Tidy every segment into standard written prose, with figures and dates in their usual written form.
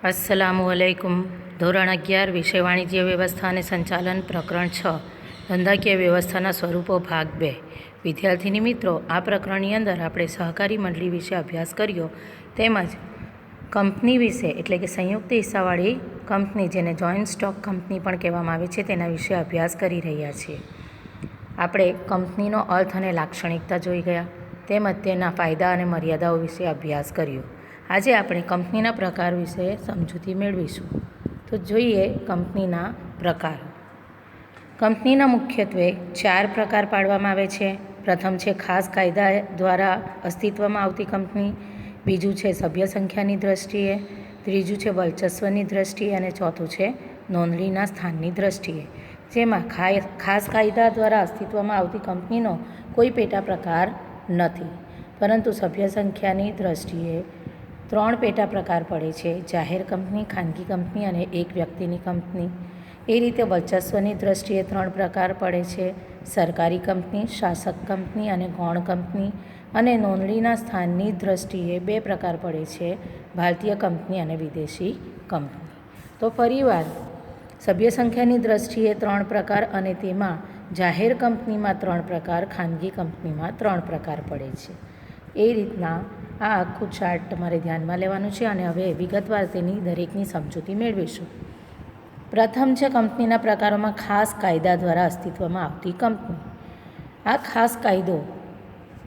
अस्सलामुअलैकुम। ધોરણ 11 વિષય વાણિજ્ય વ્યવસ્થા અને સંચાલન પ્રકરણ 6 ધંધાકીય વ્યવસ્થાના સ્વરૂપો ભાગ 2। વિદ્યાર્થીની મિત્રો, આ પ્રકરણની અંદર આપણે સહકારી મંડળી વિશે અભ્યાસ કર્યો તેમજ કંપની વિશે એટલે કે સંયુક્ત હિસ્સાવાળી કંપની, જેને જોઈન્ટ સ્ટોક કંપની પણ કહેવામાં આવે છે, તેના વિશે અભ્યાસ કરી રહ્યા છીએ। આપણે કંપનીનો અર્થ અને લાક્ષણિકતા જોઈ ગયા તેમજ તેના ફાયદા અને મર્યાદાઓ વિશે અભ્યાસ કર્યો। આજે આપણે કંપનીના પ્રકાર વિશે સમજૂતી મેળવીશું। તો જોઈએ કંપનીના પ્રકારો। કંપનીના મુખ્યત્વે 4 પ્રકાર પાડવામાં આવે છે। પ્રથમ છે ખાસ કાયદા દ્વારા અસ્તિત્વમાં આવતી કંપની, બીજું છે સભ્ય સંખ્યાની દ્રષ્ટિએ, ત્રીજું છે વર્ચસ્વની દ્રષ્ટિએ અને ચોથું છે નોંધણીના સ્થાનની દ્રષ્ટિએ। જેમાં ખાસ કાયદા દ્વારા અસ્તિત્વમાં આવતી કંપનીનો કોઈ પેટા પ્રકાર નથી, પરંતુ સભ્ય સંખ્યાની દ્રષ્ટિએ 3 પેટા પ્રકાર પડે છે: જાહેર કંપની, ખાનગી કંપની અને એક વ્યક્તિની કંપની। એ રીતે વર્ચસ્વની દ્રષ્ટિએ 3 પ્રકાર પડે છે: સરકારી કંપની, શાસક કંપની અને ગૌણ કંપની। અને નોંધણીના સ્થાનની દ્રષ્ટિએ 2 પ્રકાર પડે છે: ભારતીય કંપની અને વિદેશી કંપની। તો ફરીવાર સભ્ય સંખ્યાની દ્રષ્ટિએ 3 પ્રકાર અને તેમાં જાહેર કંપનીમાં 3 પ્રકાર, ખાનગી કંપનીમાં 3 પ્રકાર પડે છે। એ રીતના આ આખું ચાર્ટ તમારે ધ્યાનમાં લેવાનું છે અને હવે વિગતવાર તેની દરેકની સમજૂતી મેળવીશું। પ્રથમ છે કંપનીના પ્રકારોમાં ખાસ કાયદા દ્વારા અસ્તિત્વમાં આવતી કંપની। આ ખાસ કાયદો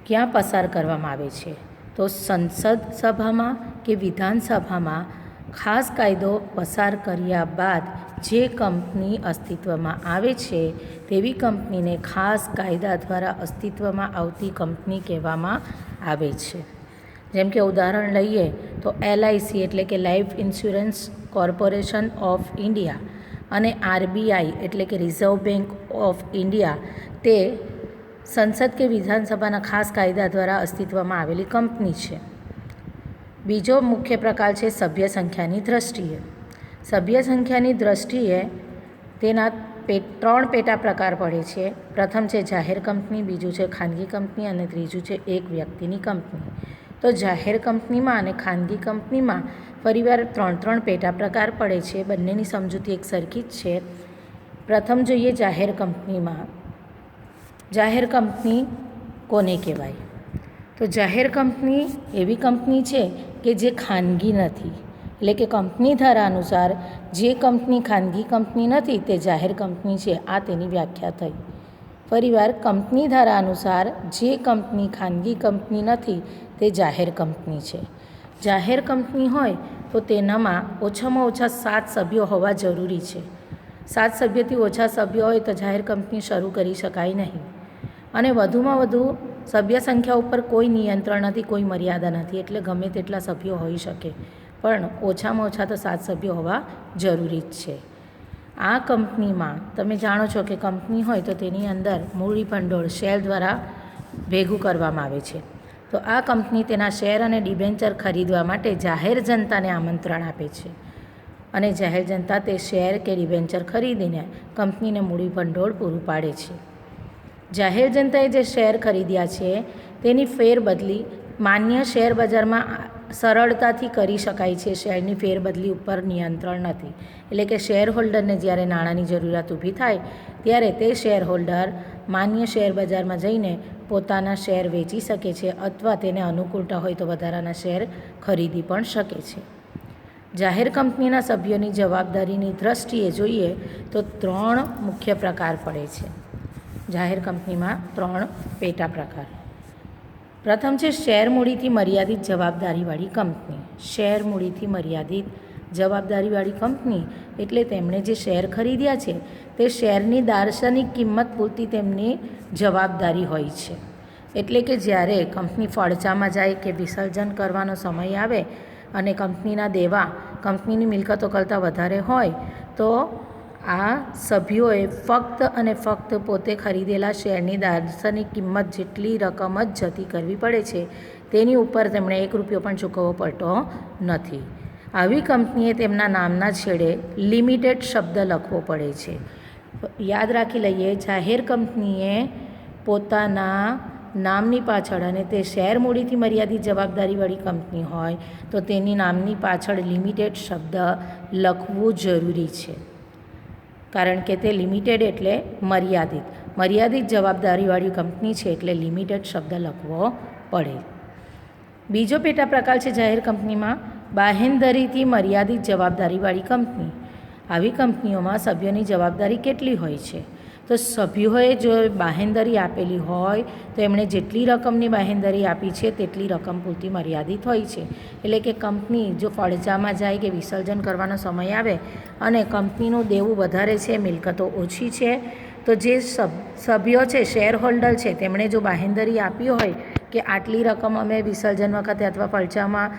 ક્યાં પસાર કરવામાં આવે છે? તો સંસદ સભામાં કે વિધાનસભામાં ખાસ કાયદો પસાર કર્યા બાદ જે કંપની અસ્તિત્વમાં આવે છે તેવી કંપનીને ખાસ કાયદા દ્વારા અસ્તિત્વમાં આવતી કંપની કહેવામાં આવે છે। જેમ કે ઉદાહરણ લઈએ તો LIC એટલે કે life insurance corporation of India અને RBI એટલે કે રિઝર્વ બેંક ઓફ ઇન્ડિયા તે સંસદ કે વિધાનસભાના ખાસ કાયદા દ્વારા અસ્તિત્વમાં આવેલી કંપની છે। બીજો મુખ્ય પ્રકાર છે સભ્ય સંખ્યાની દ્રષ્ટિએ। સભ્ય સંખ્યાની દ્રષ્ટિએ તેના 3 પેટા પ્રકાર પડે છે। પ્રથમ છે જાહેર કંપની, બીજું છે ખાનગી કંપની અને ત્રીજું છે એક વ્યક્તિની કંપની। તો જાહેર કંપનીમાં અને ખાનગી કંપનીમાં ફરીવાર 3 પેટા પ્રકાર પડે છે। બંનેની સમજૂતી એક સરખી જ છે। પ્રથમ જોઈએ જાહેર કંપનીમાં। જાહેર કંપની કોને કહેવાય? તો જાહેર કંપની એવી કંપની છે કે જે ખાનગી નથી, એટલે કે કંપની ધારા અનુસાર જે કંપની ખાનગી કંપની નથી તે જાહેર કંપની છે, આ તેની વ્યાખ્યા થઈ। ફરીવાર કંપની ધારા અનુસાર જે કંપની ખાનગી કંપની નથી તે જાહેર કંપની છે। જાહેર કંપની હોય તો તેનામાં ઓછામાં ઓછા 7 સભ્યો હોવા જરૂરી છે। 7 સભ્યથી ઓછા સભ્યો હોય તો જાહેર કંપની શરૂ કરી શકાય નહીં। અને વધુમાં વધુ સભ્ય સંખ્યા ઉપર કોઈ નિયંત્રણ નથી, કોઈ મર્યાદા નથી, એટલે ગમે તેટલા સભ્યો હોઈ શકે, પણ ઓછામાં ઓછા તો 7 સભ્યો હોવા જરૂરી જ છે। આ કંપનીમાં તમે જાણો છો કે કંપની હોય તો તેની અંદર મૂડી ભંડોળ શેર દ્વારા ભેગું કરવામાં આવે છે। તો આ કંપની તેના શેર અને ડિબેન્ચર ખરીદવા માટે જાહેર જનતાને આમંત્રણ આપે છે અને જાહેર જનતા તે શેર કે ડિબેન્ચર ખરીદીને કંપનીને મૂડી ભંડોળ પૂરું પાડે છે। જાહેર જનતાએ જે શેર ખરીદ્યા છે તેની ફેરબદલી માન્ય શેર બજારમાં સરળતાથી કરી શકાય છે। શેરની ફેરબદલી ઉપર નિયંત્રણ નથી, એટલે કે શેર હોલ્ડરને જ્યારે નાણાંની જરૂરિયાત ઊભી થાય ત્યારે તે શેર હોલ્ડર માન્ય શેર બજારમાં જઈને પોતાના શેર વેચી શકે છે અથવા તેને અનુકૂળતા હોય તો વધારાના શેર ખરીદી પણ શકે છે। જાહેર કંપનીના સભ્યોની જવાબદારીની દ્રષ્ટિએ જોઈએ તો 3 મુખ્ય પ્રકાર પડે છે। જાહેર કંપનીમાં 3 પેટા પ્રકાર। પ્રથમ છે શેર મૂડીથી મર્યાદિત જવાબદારીવાળી કંપની। શેર મૂડીથી મર્યાદિત જવાબદારીવાળી કંપની એટલે તેમણે જે શેર ખરીદ્યા છે તે શેરની દાર્શનિક કિંમત પૂરતી તેમની જવાબદારી હોય છે। એટલે કે જ્યારે કંપની ફડચામાં જાય કે વિસર્જન કરવાનો સમય આવે અને કંપનીના દેવા કંપનીની મિલકતો કરતાં વધારે હોય તો આ સભ્યોએ ફક્ત અને ફક્ત પોતે ખરીદેલા શેરની દાર્શનિક કિંમત જેટલી રકમ જ જતી કરવી પડે છે, તેની ઉપર તેમણે 1 રૂપિયો પણ ચૂકવવો પડતો નથી। આવી કંપનીએ તેમના નામના છેડે લિમિટેડ શબ્દ લખવો પડે છે। યાદ રાખી લઈએ, જાહેર કંપનીએ પોતાના નામની પાછળ અને તે શેર મૂડીથી મર્યાદિત જવાબદારીવાળી કંપની હોય તો તેની નામની પાછળ લિમિટેડ શબ્દ લખવું જરૂરી છે, કારણ કે તે લિમિટેડ એટલે મર્યાદિત જવાબદારીવાળી કંપની છે એટલે લિમિટેડ શબ્દ લખવો પડે. બીજો પેટા પ્રકાર છે જાહેર કંપનીમાં બાહેંધરીથી મર્યાદિત જવાબદારીવાળી કંપની. આવી કંપનીઓમાં સભ્યોની જવાબદારી કેટલી હોય છે? તો સભ્યોએ જો બાહેંધરી આપેલી હોય તો એમણે જેટલી રકમની બાહેંધરી આપી છે તેટલી રકમ પૂરતી મર્યાદિત હોય છે. એટલે કે કંપની જો ફડજામાં જાય કે વિસર્જન કરવાનો સમય આવે અને કંપનીનું દેવું વધારે છે, મિલકતો ઓછી છે, તો જે સભ્યો છે, શેર હોલ્ડર છે, તેમણે જો બાહેંધરી આપી હોય કે આટલી રકમ અમે વિસર્જન વખતે અથવા ફડજામાં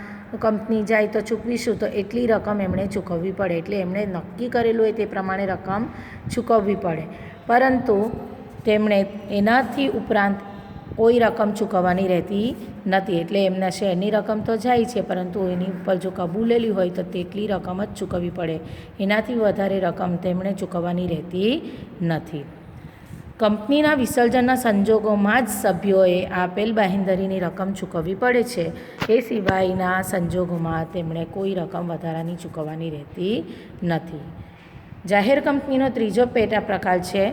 કંપની જાય તો ચૂકવીશું, તો એટલી રકમ એમણે ચૂકવવી પડે. એટલે એમણે નક્કી કરેલું હોય તે પ્રમાણે રકમ ચૂકવવી પડે, પરંતુ તેમણે એનાથી ઉપરાંત કોઈ રકમ ચૂકવવાની રહેતી નથી. એટલે એમના શેરની રકમ તો જાય છે, પરંતુ એની ઉપર જો કબૂલેલી હોય તો તેટલી રકમ જ ચૂકવવી પડે. એનાથી વધારે રકમ તેમણે ચૂકવવાની રહેતી નથી. કંપનીના વિસર્જનના સંજોગોમાં જ સભ્યોએ આપેલ બાહેંધરીની રકમ ચૂકવવી પડે છે. એ સિવાયના સંજોગોમાં તેમણે કોઈ રકમ વધારાની ચૂકવવાની રહેતી નથી. જાહેર કંપનીનો ત્રીજો પેટા પ્રકાર છે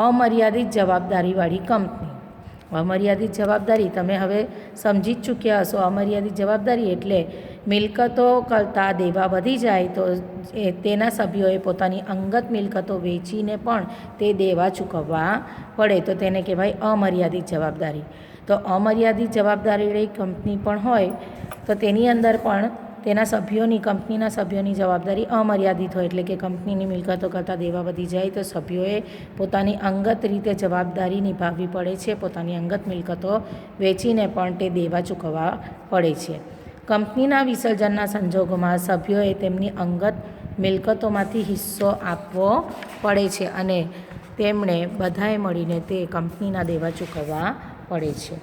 અમર્યાદિત જવાબદારીવાળી કંપની. અમર્યાદિત જવાબદારી તમે હવે સમજી જ ચૂક્યા હશો. અમર્યાદિત જવાબદારી એટલે મિલકતો કરતાં દેવા વધી જાય તો તેના સભ્યોએ પોતાની અંગત મિલકતો વેચીને પણ તે દેવા ચૂકવવા પડે, તો તેને કહેવાય અમર્યાદિત જવાબદારી. તો અમર્યાદિત જવાબદારીવાળી કંપની પણ હોય તો તેની અંદર પણ કંપનીના સભ્યોની જવાબદારી અમર્યાદિત હોય. એટલે કે કંપનીની મિલકતો કરતાં દેવા વધી જાય તો સભ્યોએ પોતાની અંગત રીતે જવાબદારી નિભાવવી પડે છે. પોતાની અંગત મિલકતો વેચીને પણ તે દેવા ચૂકવવા પડે છે. કંપનીના વિસર્જનના સંજોગોમાં સભ્યોએ તેમની અંગત મિલકતોમાંથી હિસ્સો આપવો પડે છે અને તેમણે બધાએ મળીને તે કંપનીના દેવા ચૂકવવા પડે છે.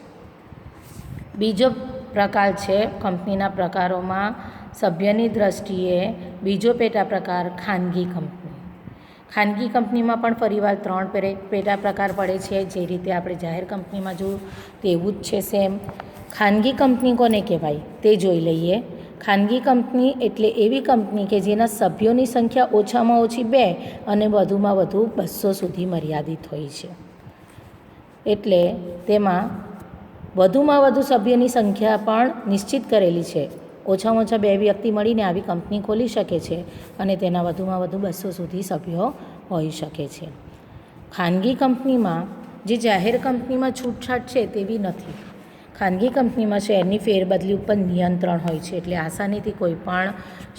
બીજો પ્રકાર છે કંપનીના પ્રકારોમાં સભ્યની દ્રષ્ટિએ બીજો પેટા પ્રકાર ખાનગી કંપની. ખાનગી કંપનીમાં પણ ફરીવાર 3 પેટા પ્રકાર પડે છે. જે રીતે આપણે જાહેર કંપનીમાં જોયું તેવું જ છે સેમ. ખાનગી કંપની કોને કહેવાય તે જોઈ લઈએ. ખાનગી કંપની એટલે એવી કંપની કે જેના સભ્યોની સંખ્યા ઓછામાં ઓછી 2 અને વધુમાં વધુ 200 સુધી મર્યાદિત હોય છે. એટલે તેમાં વધુમાં વધુ સભ્યોની સંખ્યા પણ નિશ્ચિત કરેલી છે. ઓછામાં ઓછા 2 વ્યક્તિ મળીને આવી કંપની ખોલી શકે છે અને તેના વધુમાં વધુ 200 સુધી સભ્યો હોઈ શકે છે. ખાનગી કંપનીમાં જે જાહેર કંપનીમાં છૂટછાટ છે તેવી નથી. ખાનગી કંપનીમાં શેરની ફેરબદલી ઉપર નિયંત્રણ હોય છે, એટલે આસાનીથી કોઈ પણ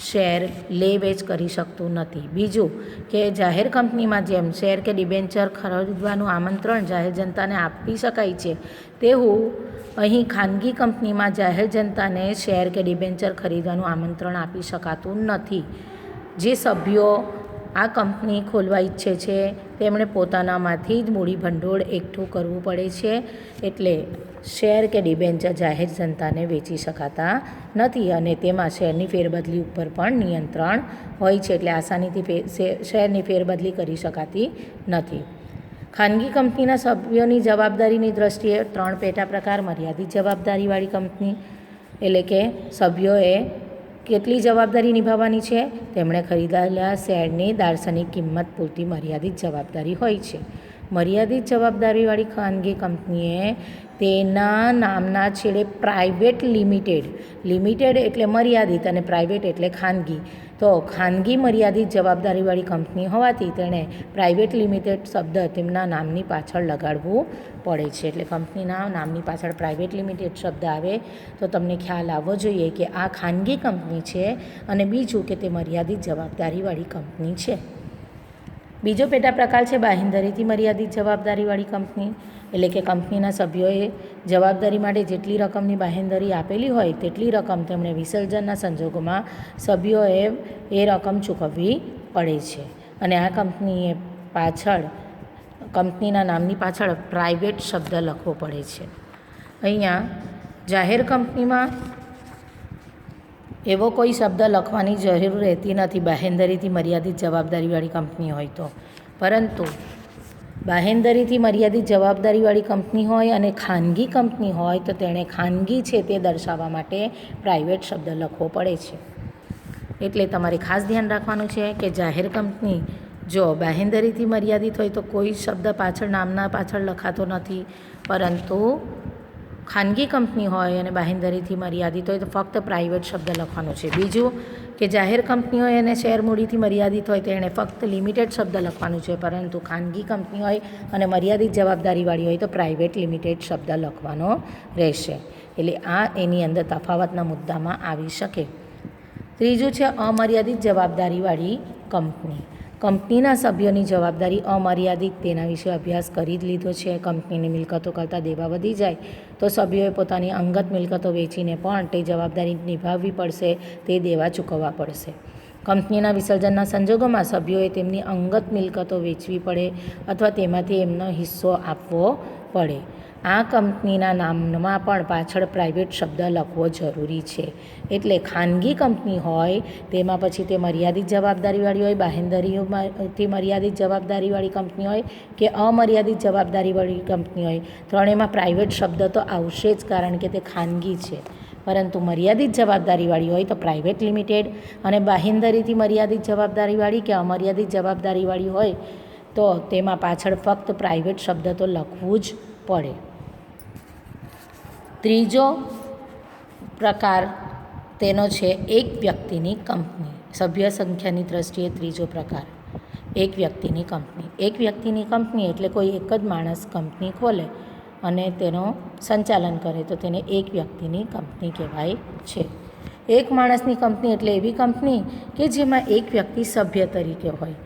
શેર લે વેચ કરી શકતું નથી. બીજું કે જાહેર કંપનીમાં જેમ શેર કે ડિબેન્ચર ખરીદવાનું આમંત્રણ જાહેર જનતાને આપી શકાય છે, તેવું અહીં ખાનગી કંપનીમાં જાહેર જનતાને શેર કે ડિબેન્ચર ખરીદવાનું આમંત્રણ આપી શકાતું નથી. જે સભ્યો આ કંપની ખોલવા ઈચ્છે છે તેમણે પોતાનામાંથી જ મૂડી ભંડોળ એકઠું કરવું પડે છે. એટલે શેર કે ડિબેન્ચર જાહેર જનતાને વેચી શકાતા નથી અને તેમાં શેરની ફેરબદલી ઉપર પણ નિયંત્રણ હોય છે, એટલે આસાનીથી શેરની ફેરબદલી કરી શકાતી નથી. ખાનગી કંપનીના સભ્યોની જવાબદારીની દ્રષ્ટિએ 3 પેટા પ્રકાર. મર્યાદિત જવાબદારીવાળી કંપની એટલે કે સભ્યોએ કેટલી જવાબદારી નિભાવવાની છે? તેમણે ખરીદેલા શેરની દાર્શનિક કિંમત પૂરતી મર્યાદિત જવાબદારી હોય છે. મર્યાદિત જવાબદારીવાળી ખાનગી કંપનીએ તેના નામના છેડે પ્રાઇવેટ લિમિટેડ એટલે મર્યાદિત અને પ્રાઇવેટ એટલે ખાનગી. તો ખાનગી મર્યાદિત જવાબદારીવાળી કંપની હોવાથી તેણે પ્રાઇવેટ લિમિટેડ શબ્દ તેમના નામની પાછળ લગાડવું પડે છે. એટલે કંપનીના નામની પાછળ પ્રાઇવેટ લિમિટેડ શબ્દ આવે તો તમને ખ્યાલ આવવો જોઈએ કે આ ખાનગી કંપની છે અને બીજું કે તે મર્યાદિત જવાબદારીવાળી કંપની છે. બીજો પેટા પ્રકાર છે બાહેંધરીથી મર્યાદિત જવાબદારીવાળી કંપની. એટલે કે કંપનીના સભ્યોએ જવાબદારી માટે જેટલી રકમની બાહેંધરી આપેલી હોય તેટલી રકમ તેમણે વિસર્જનના સંજોગોમાં સભ્યોએ એ રકમ ચૂકવવી પડે છે અને આ કંપનીના નામની પાછળ પ્રાઇવેટ શબ્દ લખવો પડે છે. અહીંયા જાહેર કંપનીમાં એવો કોઈ શબ્દ લખવાની જરૂર રહેતી નથી બાહેંધરીથી મર્યાદિત જવાબદારીવાળી કંપની હોય તો, પરંતુ બાહેંધરીથી મર્યાદિત જવાબદારીવાળી કંપની હોય અને ખાનગી કંપની હોય તો તેણે ખાનગી છે તે દર્શાવવા માટે પ્રાઇવેટ શબ્દ લખવો પડે છે. એટલે તમારે ખાસ ધ્યાન રાખવાનું છે કે જાહેર કંપની જો બાહેંધરીથી મર્યાદિત હોય તો કોઈ શબ્દ પાછળ નામના પાછળ લખાતો નથી, પરંતુ ખાનગી કંપની હોય અને બાહેંધરીથી મર્યાદિત હોય તો ફક્ત પ્રાઇવેટ શબ્દ લખવાનો છે. બીજું કે જાહેર કંપની હોય અને શેર મૂડીથી મર્યાદિત હોય તો એણે ફક્ત લિમિટેડ શબ્દ લખવાનું છે, પરંતુ ખાનગી કંપની હોય અને મર્યાદિત જવાબદારીવાળી હોય તો પ્રાઇવેટ લિમિટેડ શબ્દ લખવાનો રહેશે. એટલે આ એની અંદર તફાવતના મુદ્દામાં આવી શકે. ત્રીજું છે અમર્યાદિત જવાબદારીવાળી કંપની. કંપનીના સભ્યોની જવાબદારી અમર્યાદિત, તેના વિશે અભ્યાસ કરી જ લીધો છે. કંપનીની મિલકતો કરતાં દેવા વધી જાય તો સભ્યોએ પોતાની અંગત મિલકતો વેચીને પણ તે જવાબદારી નિભાવવી પડશે, તે દેવા ચૂકવવા પડશે. કંપનીના વિસર્જનના સંજોગોમાં સભ્યોએ તેમની અંગત મિલકતો વેચવી પડે અથવા તેમાંથી એમનો હિસ્સો આપવો પડે. આ કંપનીના નામમાં પણ પાછળ પ્રાઇવેટ શબ્દ લખવો જરૂરી છે. એટલે ખાનગી કંપની હોય તેમાં પછી તે મર્યાદિત જવાબદારીવાળી હોય, બાહેંધરીઓથી મર્યાદિત જવાબદારીવાળી કંપની હોય કે અમર્યાદિત જવાબદારીવાળી કંપની હોય, ત્રણેયમાં પ્રાઇવેટ શબ્દ તો આવશે જ, કારણ કે તે ખાનગી છે. પરંતુ મર્યાદિત જવાબદારીવાળી હોય તો પ્રાઇવેટ લિમિટેડ, અને બાહેંધરીથી મર્યાદિત જવાબદારીવાળી કે અમર્યાદિત જવાબદારીવાળી હોય તો તેમાં પાછળ ફક્ત પ્રાઇવેટ શબ્દ તો લખવું જ પડે. ત્રીજો પ્રકાર તેનો છે એક વ્યક્તિની કંપની. સભ્ય સંખ્યાની દ્રષ્ટિએ ત્રીજો પ્રકાર એક વ્યક્તિની કંપની. એક વ્યક્તિની કંપની એટલે કોઈ એક જ માણસ કંપની ખોલે અને તેનો સંચાલન કરે તો તેને એક વ્યક્તિની કંપની કહેવાય છે. એક માણસની કંપની એટલે એવી કંપની કે જેમાં એક વ્યક્તિ સભ્ય તરીકે હોય.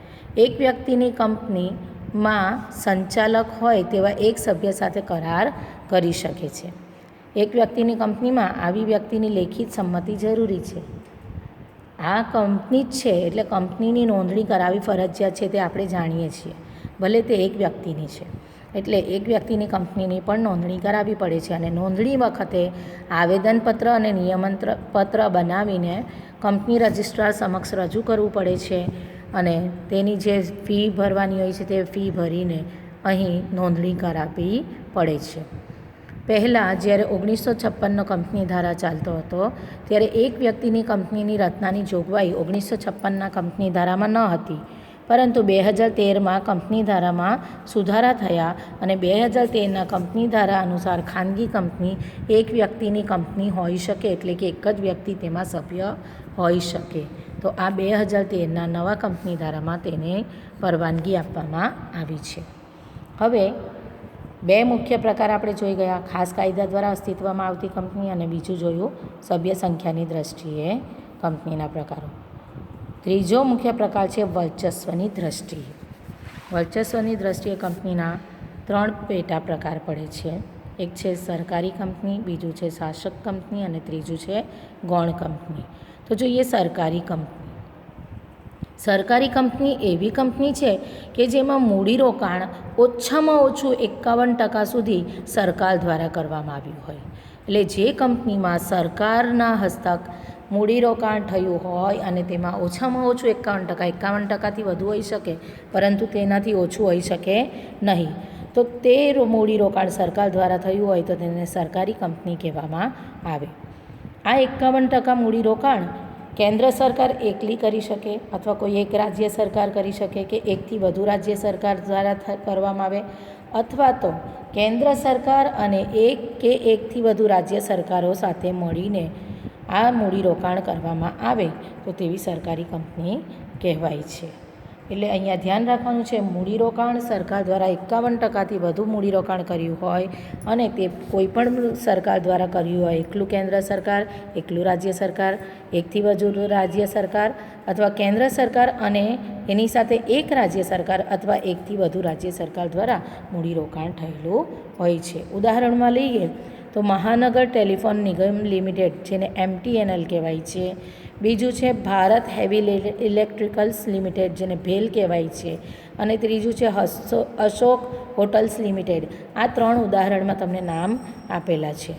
એક વ્યક્તિની કંપનીમાં સંચાલક હોય તેવા એક સભ્ય સાથે કરાર કરી શકે છે. એક વ્યક્તિની કંપનીમાં આવી વ્યક્તિની લેખિત સંમતિ જરૂરી છે. આ કંપની જ છે એટલે કંપનીની નોંધણી કરાવવી ફરજિયાત છે, તે આપણે જાણીએ છીએ, ભલે તે એક વ્યક્તિની છે. એટલે એક વ્યક્તિની કંપનીની પણ નોંધણી કરાવવી પડે છે, અને નોંધણી વખતે આવેદનપત્ર અને નિયમનપત્ર બનાવીને કંપની રજિસ્ટ્રાર સમક્ષ રજૂ કરવું પડે છે, અને તેની જે ફી ભરવાની હોય છે તે ફી ભરીને અહીં નોંધણી કરાવવી પડે છે. પહેલાં જ્યારે 1956નો કંપની ધારા ચાલતો હતો ત્યારે એક વ્યક્તિની કંપનીની રચનાની જોગવાઈ 1956ના કંપની ધારામાં ન હતી, પરંતુ 2013માં કંપની ધારામાં સુધારા થયા અને 2013ના કંપની ધારા અનુસાર ખાનગી કંપની એક વ્યક્તિની કંપની હોઈ શકે, એટલે કે એક જ વ્યક્તિ તેમાં સભ્ય હોઈ શકે. તો આ 2013ના નવા કંપની ધારામાં તેને પરવાનગી આપવામાં આવી છે. હવે બે મુખ્ય પ્રકાર આપણે જોઈ ગયા, ખાસ કાયદા દ્વારા અસ્તિત્વમાં આવતી કંપની, અને બીજું જોયું સભ્ય સંખ્યાની દ્રષ્ટિએ કંપનીના પ્રકારો. ત્રીજો મુખ્ય પ્રકાર છે વર્ચસ્વની દ્રષ્ટિએ. વર્ચસ્વની દ્રષ્ટિએ કંપનીના 3 પેટા પ્રકાર પડે છે. એક છે સરકારી કંપની, બીજું છે શાસક કંપની અને ત્રીજું છે ગૌણ કંપની. તો જોઈએ સરકારી કંપની. સરકારી કંપની એવી કંપની છે કે જેમાં મૂડીરોકાણ ઓછામાં ઓછું 51% સુધી સરકાર દ્વારા કરવામાં આવ્યું હોય. એટલે જે કંપનીમાં સરકારના હસ્તક મૂડીરોકાણ થયું હોય અને તેમાં ઓછામાં ઓછું 51%થી વધુ હોઈ શકે, પરંતુ તેનાથી ઓછું હોઈ શકે નહીં, તો તે મૂડીરોકાણ સરકાર દ્વારા થયું હોય તો તેને સરકારી કંપની કહેવામાં આવે. આ 51% મૂડીરોકાણ કેન્દ્ર સરકાર એકલી કરી શકે, અથવા કોઈ એક રાજ્ય સરકાર કરી શકે, કે એકથી વધુ રાજ્ય સરકાર દ્વારા કરવામાં આવે, અથવા તો કેન્દ્ર સરકાર અને એક કે એકથી વધુ રાજ્ય સરકારો સાથે મળીને આ મૂડીરોકાણ કરવામાં આવે તો તેવી સરકારી કંપની કહેવાય છે. એટલે અહીંયા ધ્યાન રાખવાનું છે, મૂડીરોકાણ સરકાર દ્વારા 51%થી વધુ મૂડીરોકાણ કર્યું હોય અને તે કોઈપણ સરકાર દ્વારા કર્યું હોય, એકલું કેન્દ્ર સરકાર, એકલું રાજ્ય સરકાર, એકથી વધુ રાજ્ય સરકાર, અથવા કેન્દ્ર સરકાર અને એની સાથે એક રાજ્ય સરકાર અથવા એકથી વધુ રાજ્ય સરકાર દ્વારા મૂડીરોકાણ થયેલું હોય છે. ઉદાહરણમાં લઈએ તો મહાનગર ટેલિફોન નિગમ લિમિટેડ, જેને MTNL કહેવાય છે. બીજું છે ભારત હેવી ઇલેક્ટ્રિકલ્સ લિમિટેડ, જેને ભેલ કહેવાય છે. અને ત્રીજું છે અશોક હોટલ્સ લિમિટેડ. આ 3 ઉદાહરણમાં તમને નામ આપેલા છે.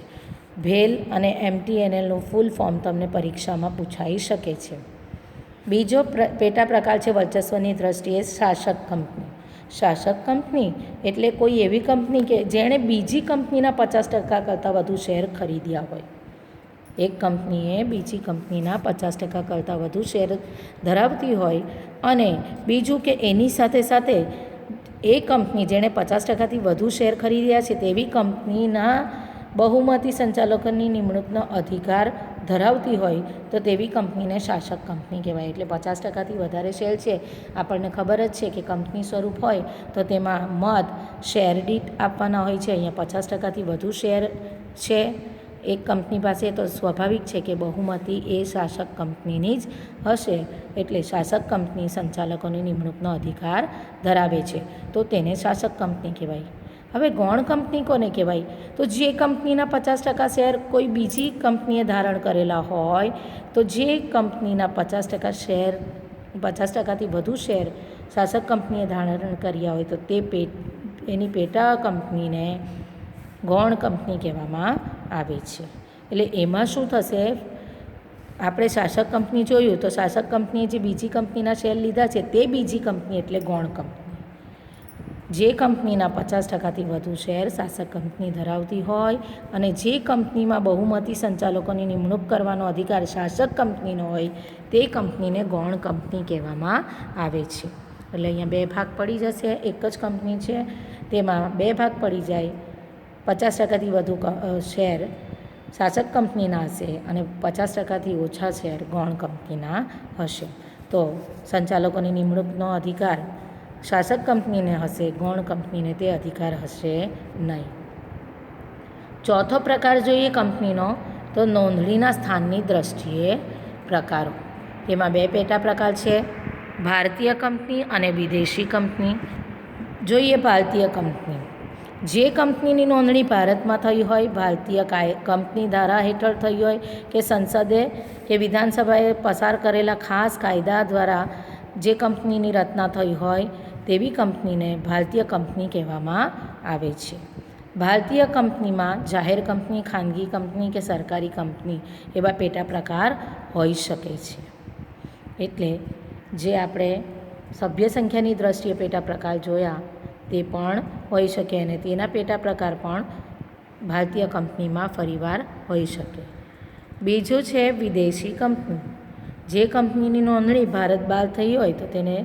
ભેલ અને MTNLનું ફૂલ ફોર્મ તમને પરીક્ષામાં પૂછાઈ શકે છે. બીજો પેટા પ્રકાર છે વર્ચસ્વની દ્રષ્ટિએ શાસક કંપની. શાસક કંપની એટલે કોઈ એવી કંપની કે જેણે બીજી કંપનીના 50% કરતાં વધુ શેર ખરીદ્યા હોય. એક કંપનીએ બીજી કંપનીના 50% કરતાં વધુ શેર ધરાવતી હોય અને બીજું કે એની સાથે સાથે એ કંપની જેણે 50%થી વધુ શેર ખરીદ્યા છે તેવી કંપનીના બહુમતી સંચાલકોની નિમણૂકનો અધિકાર ધરાવતી હોય તો તેવી કંપનીને શાસક કંપની કહેવાય. એટલે 50%થી વધારે શેર છે, આપણને ખબર જ છે કે કંપની સ્વરૂપ હોય તો તેમાં મત શેર દીઠ આપવાના હોય છે. અહીંયા 50%થી વધુ શેર છે એક કંપની પાસે તો સ્વાભાવિક છે કે બહુમતી એ શાસક કંપનીની જ હશે. એટલે શાસક કંપની સંચાલકોની નિમણૂકનો અધિકાર ધરાવે છે તો તેને શાસક કંપની કહેવાય. હવે ગૌણ કંપની કોને કહેવાય? તો જે કંપનીના 50% શેર કોઈ બીજી કંપનીએ ધારણ કરેલા હોય તો જે કંપનીના 50% શેર 50%થી વધુ શેર શાસક કંપનીએ ધારણ કર્યા હોય તો તે એની પેટા કંપનીને ગૌણ કંપની કહેવામાં આવે છે. એટલે એમાં શું થશે, આપણે શાસક કંપની જોયું તો શાસક કંપનીએ જે બીજી કંપનીના શેર લીધા છે તે બીજી કંપની એટલે ગૌણ કંપની. જે કંપનીના 50%થી વધુ શેર શાસક કંપની ધરાવતી હોય અને જે કંપનીમાં બહુમતી સંચાલકોની નિમણૂક કરવાનો અધિકાર શાસક કંપનીનો હોય તે કંપનીને ગૌણ કંપની કહેવામાં આવે છે. એટલે અહીંયા બે ભાગ પડી જશે. એક જ કંપની છે તેમાં બે ભાગ પડી જાય. 50%થી વધુ શેર શાસક કંપનીના હશે અને 50%થી ઓછા શેર ગૌણ કંપનીના હશે. તો સંચાલકોની નિમણૂકનો અધિકાર શાસક કંપનીને હશે, ગૌણ કંપનીને તે અધિકાર હશે નહીં. ચોથો પ્રકાર જોઈએ કંપનીનો તો નોંધણીના સ્થાનની દ્રષ્ટિએ પ્રકારો. તેમાં બે પેટા પ્રકાર છે, ભારતીય કંપની અને વિદેશી કંપની. જોઈએ ભારતીય કંપની. જે કંપનીની નોંધણી ભારતમાં થઈ હોય, ભારતીય કંપની ધારા હેઠળ થઈ હોય કે સંસદે કે વિધાનસભાએ પસાર કરેલા ખાસ કાયદા દ્વારા જે કંપનીની રચના થઈ હોય તેવી કંપનીને ભારતીય કંપની કહેવામાં આવે છે. ભારતીય કંપનીમાં જાહેર કંપની, ખાનગી કંપની કે સરકારી કંપની એવા પેટા પ્રકાર હોઈ શકે છે. એટલે જે આપણે સભ્ય સંખ્યાની દ્રષ્ટિએ પેટા પ્રકાર જોયા તે પણ હોઈ શકે અને તેના પેટા પ્રકાર પણ ભારતીય કંપનીમાં ફરીવાર હોઈ શકે. બીજું છે વિદેશી કંપની. જે કંપનીની નોંધણી ભારત બહાર થઈ હોય તો તેને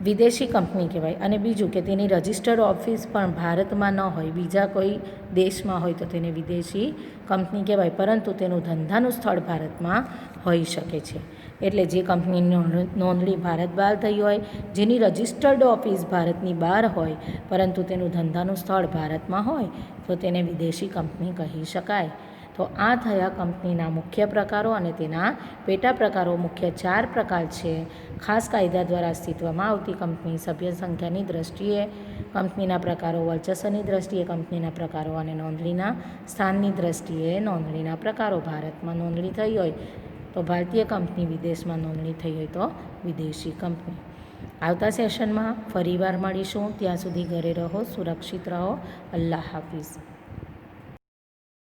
વિદેશી કંપની કહેવાય. અને બીજું કે તેની રજિસ્ટર્ડ ઓફિસ પણ ભારતમાં ન હોય, બીજા કોઈ દેશમાં હોય તો તેને વિદેશી કંપની કહેવાય, પરંતુ તેનું ધંધાનું સ્થળ ભારતમાં હોઈ શકે છે. એટલે જે કંપનીની નોંધણી ભારત બહાર થઈ હોય, જેની રજિસ્ટર્ડ ઓફિસ ભારતની બહાર હોય પરંતુ તેનું ધંધાનું સ્થળ ભારતમાં હોય તો તેને વિદેશી કંપની કહી શકાય. તો આ થયા કંપનીના મુખ્ય પ્રકારો અને તેના પેટા પ્રકારો. મુખ્ય 4 પ્રકાર છે. ખાસ કાયદા દ્વારા અસ્તિત્વમાં આવતી કંપની, સભ્ય સંખ્યાની દ્રષ્ટિએ કંપનીના પ્રકારો, વર્ચસ્વની દ્રષ્ટિએ કંપનીના પ્રકારો અને નોંધણીના સ્થાનની દ્રષ્ટિએ નોંધણીના પ્રકારો. ભારતમાં નોંધણી થઈ હોય તો ભારતીય કંપની, વિદેશમાં નોંધણી થઈ હોય તો વિદેશી કંપની. આવતા સેશનમાં ફરીવાર મળીશું. ત્યાં સુધી ઘરે રહો, સુરક્ષિત રહો. અલ્લાહ હાફિઝ.